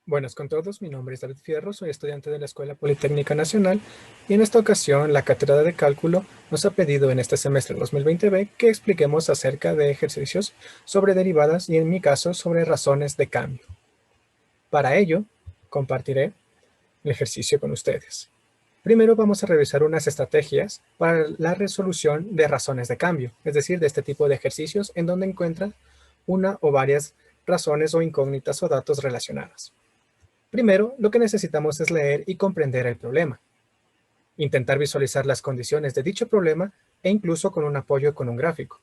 Buenas con todos, mi nombre es David Fierro, soy estudiante de la Escuela Politécnica Nacional y en esta ocasión la Cátedra de Cálculo nos ha pedido en este semestre 2020B que expliquemos acerca de ejercicios sobre derivadas y en mi caso sobre razones de cambio. Para ello, compartiré el ejercicio con ustedes. Primero vamos a revisar unas estrategias para la resolución de razones de cambio, es decir, de este tipo de ejercicios en donde encuentran una o varias razones o incógnitas o datos relacionadas. Primero, lo que necesitamos es leer y comprender el problema, intentar visualizar las condiciones de dicho problema e incluso con un apoyo con un gráfico.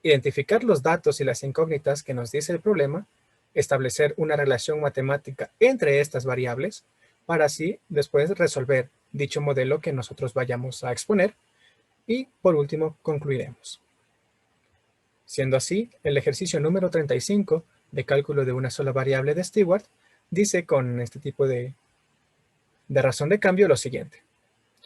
Identificar los datos y las incógnitas que nos dice el problema, establecer una relación matemática entre estas variables, para así después resolver dicho modelo que nosotros vayamos a exponer, y por último concluiremos. Siendo así, el ejercicio número 35 de cálculo de una sola variable de Stewart dice con este tipo de razón de cambio lo siguiente.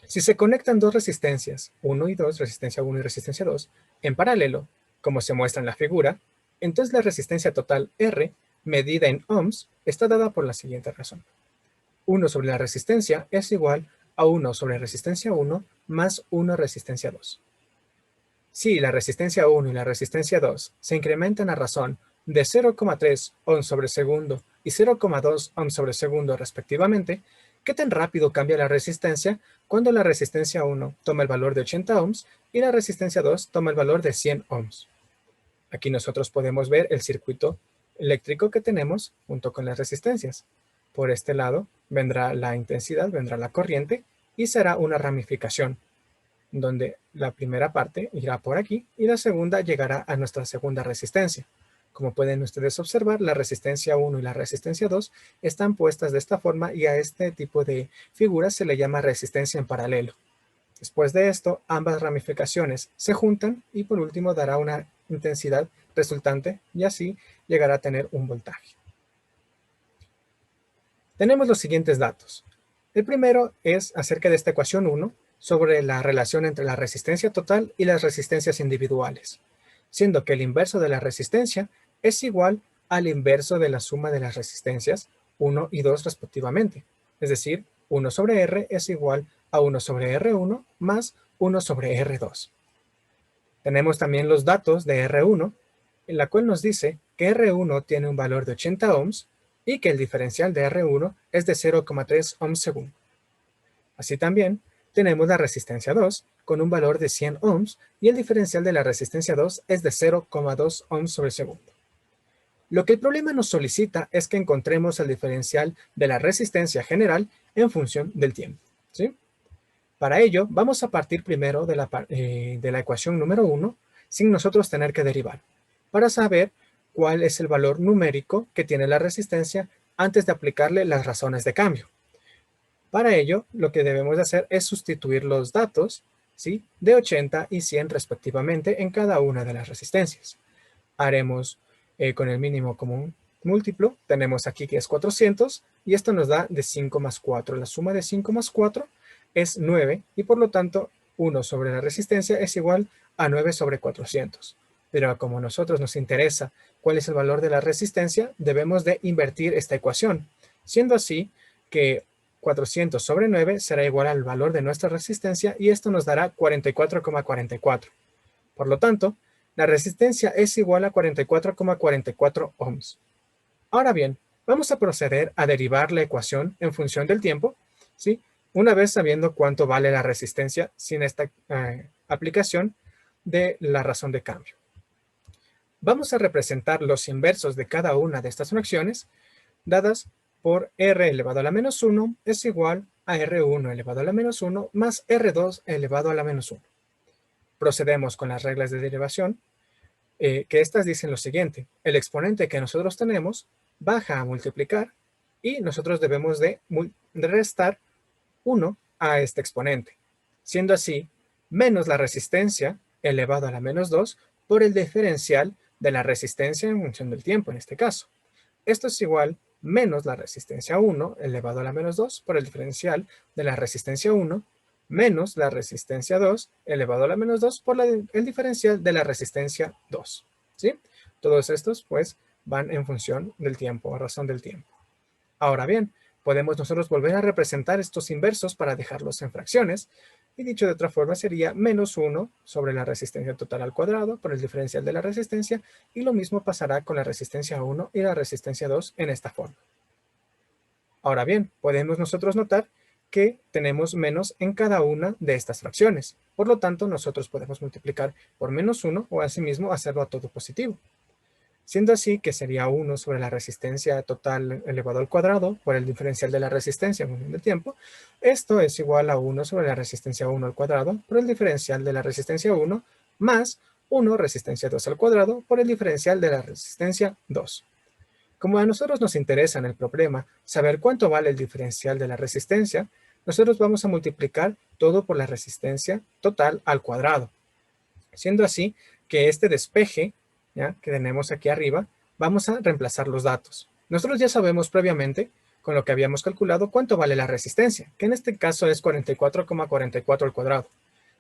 Si se conectan dos resistencias, 1 y 2, resistencia 1 y resistencia 2, en paralelo, como se muestra en la figura, entonces la resistencia total R, medida en ohms, está dada por la siguiente razón. 1 sobre la resistencia es igual a 1 sobre resistencia 1 más 1 resistencia 2. Si la resistencia 1 y la resistencia 2 se incrementan a razón de 0,3 ohms sobre segundo y 0,2 ohms sobre segundo respectivamente, ¿qué tan rápido cambia la resistencia cuando la resistencia 1 toma el valor de 80 ohms y la resistencia 2 toma el valor de 100 ohms? Aquí nosotros podemos ver el circuito eléctrico que tenemos junto con las resistencias. Por este lado vendrá la intensidad, vendrá la corriente y será una ramificación, donde la primera parte irá por aquí y la segunda llegará a nuestra segunda resistencia. Como pueden ustedes observar, la resistencia 1 y la resistencia 2 están puestas de esta forma y a este tipo de figuras se le llama resistencia en paralelo. Después de esto, ambas ramificaciones se juntan y por último dará una intensidad resultante y así llegará a tener un voltaje. Tenemos los siguientes datos. El primero es acerca de esta ecuación 1 sobre la relación entre la resistencia total y las resistencias individuales, siendo que el inverso de la resistencia es igual al inverso de la suma de las resistencias 1 y 2 respectivamente. Es decir, 1 sobre R es igual a 1 sobre R1 más 1 sobre R2. Tenemos también los datos de R1, en la cual nos dice que R1 tiene un valor de 80 ohms y que el diferencial de R1 es de 0,3 ohms segundo. Así también tenemos la resistencia 2 con un valor de 100 ohms y el diferencial de la resistencia 2 es de 0,2 ohms sobre segundo. Lo que el problema nos solicita es que encontremos el diferencial de la resistencia general en función del tiempo, ¿sí? Para ello, vamos a partir primero de la ecuación número 1 sin nosotros tener que derivar, para saber cuál es el valor numérico que tiene la resistencia antes de aplicarle las razones de cambio. Para ello, lo que debemos de hacer es sustituir los datos, ¿sí?, de 80 y 100 respectivamente en cada una de las resistencias. Haremos con el mínimo común múltiplo, tenemos aquí que es 400, y esto nos da de 5 más 4. La suma de 5 más 4 es 9, y por lo tanto 1 sobre la resistencia es igual a 9 sobre 400. Pero como a nosotros nos interesa cuál es el valor de la resistencia, debemos de invertir esta ecuación, siendo así que 400 sobre 9 será igual al valor de nuestra resistencia y esto nos dará 44,44. Por lo tanto, la resistencia es igual a 44,44 ohms. Ahora bien, vamos a proceder a derivar la ecuación en función del tiempo, ¿sí?, una vez sabiendo cuánto vale la resistencia sin esta aplicación de la razón de cambio. Vamos a representar los inversos de cada una de estas fracciones dadas por r elevado a la menos 1 es igual a r1 elevado a la menos 1 más r2 elevado a la menos 1. Procedemos con las reglas de derivación, que estas dicen lo siguiente. El exponente que nosotros tenemos baja a multiplicar y nosotros debemos de restar 1 a este exponente, siendo así menos la resistencia elevado a la menos 2 por el diferencial de la resistencia en función del tiempo en este caso. Esto es igual menos la resistencia 1 elevado a la menos 2 por el diferencial de la resistencia 1 menos la resistencia 2 elevado a la menos 2 por el diferencial de la resistencia 2. ¿Sí? Todos estos pues van en función del tiempo, a razón del tiempo. Ahora bien, podemos nosotros volver a representar estos inversos para dejarlos en fracciones, y dicho de otra forma sería menos 1 sobre la resistencia total al cuadrado por el diferencial de la resistencia, y lo mismo pasará con la resistencia 1 y la resistencia 2 en esta forma. Ahora bien, podemos nosotros notar que tenemos menos en cada una de estas fracciones. Por lo tanto, nosotros podemos multiplicar por menos 1 o asimismo hacerlo a todo positivo. Siendo así que sería 1 sobre la resistencia total elevado al cuadrado por el diferencial de la resistencia en función del tiempo. Esto es igual a 1 sobre la resistencia 1 al cuadrado por el diferencial de la resistencia 1 más 1 resistencia 2 al cuadrado por el diferencial de la resistencia 2. Como a nosotros nos interesa en el problema saber cuánto vale el diferencial de la resistencia, nosotros vamos a multiplicar todo por la resistencia total al cuadrado. Siendo así que este despeje, ¿ya?, que tenemos aquí arriba, vamos a reemplazar los datos. Nosotros ya sabemos previamente, con lo que habíamos calculado, cuánto vale la resistencia, que en este caso es 44,44 al cuadrado.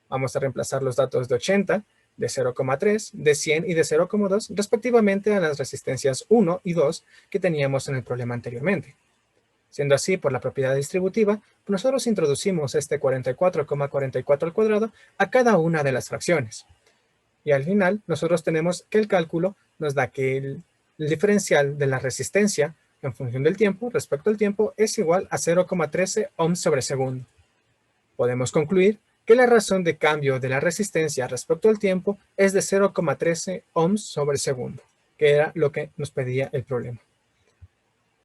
Vamos a reemplazar los datos de 80, de 0,3, de 100 y de 0,2, respectivamente a las resistencias 1 y 2 que teníamos en el problema anteriormente. Siendo así, por la propiedad distributiva, nosotros introducimos este 44,44 al cuadrado a cada una de las fracciones. Y al final, nosotros tenemos que el cálculo nos da que el diferencial de la resistencia en función del tiempo respecto al tiempo es igual a 0,13 ohms sobre segundo. Podemos concluir que la razón de cambio de la resistencia respecto al tiempo es de 0,13 ohms sobre segundo, que era lo que nos pedía el problema.